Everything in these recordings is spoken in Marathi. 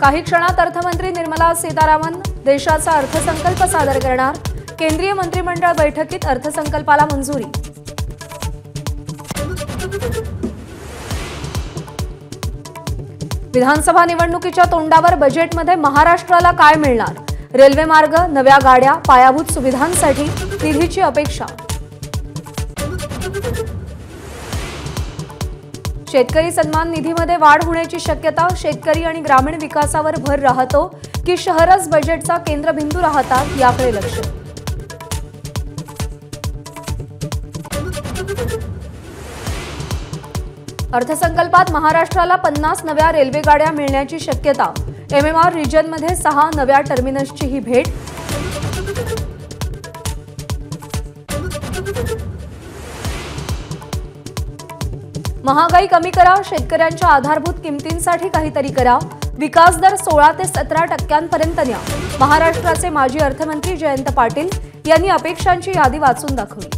काही क्षणात अर्थमंत्री निर्मला सीतारामन देशाचा अर्थसंकल्प सादर करणार। केंद्रीय मंत्रिमंडळ बैठकीत अर्थसंकल्पाला मंजुरी। विधानसभा निवडणुकीच्या तोंडावर बजेटमध्ये महाराष्ट्राला काय मिळणार? रेल्वे मार्ग, नव्या गाड्या, पायाभूत सुविधांसाठी निधीची अपेक्षा। शेतकरी सन्मान निधीमध्ये वाढ होण्याची शक्यता। शेतकरी आणि ग्रामीण विकासावर भर राहतो की शहरच बजेटचा केंद्रबिंदू राहतात याकडे लक्ष। अर्थसंकल्पात महाराष्ट्राला 50 नव्या रेल्वे गाड्या मिळण्याची शक्यता। एमएमआर रिजनमध्ये 6 नव्या टर्मिनसची ही भेट। महागाई कमी करा, शेतकऱ्यांच्या आधारभूत किमतींसाठी काहीतरी करा। विकास दर 16 ते 17% न्या। महाराष्ट्राचे माजी अर्थमंत्री जयंत पाटील यांनी अपेक्षांची यादी वाचून दाखवली।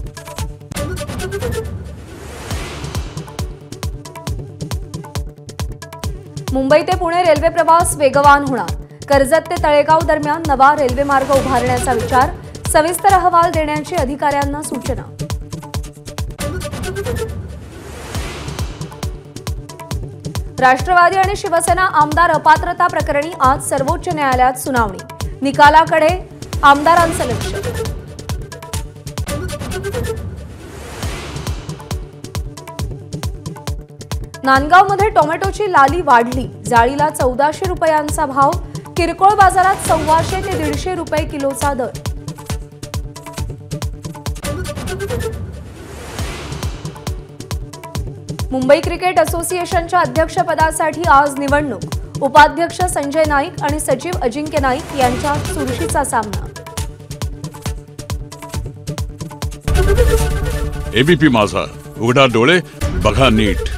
मुंबई ते पुणे रेल्वे प्रवास वेगवान होणार। कर्जत ते तळेगाव दरम्यान नवा रेल्वे मार्ग उभारण्याचा विचार। सविस्तर अहवाल देण्याची अधिकाऱ्यांना सूचना। राष्ट्रवादी आणि शिवसेना आमदार अपात्रता प्रकरणी आज सर्वोच्च न्यायालयात सुनावणी। निकालाकडे आमदारांचं लक्ष। नांदगावमध्ये टोमॅटोची लाली वाढली। जाळीला 1400 रुपयांचा भाव। किरकोळ बाजारात 125 ते 150 रुपये किलोचा दर। मुंबई क्रिकेट असोसिएशनच्या अध्यक्षपदासाठी आज निवडणूक। उपाध्यक्ष संजय नाईक आणि सचिव अजिंक्य नाईक यांच्यात चुरशीचा सामना। एबीपी माझा, उघडा डोळे बघा नीट।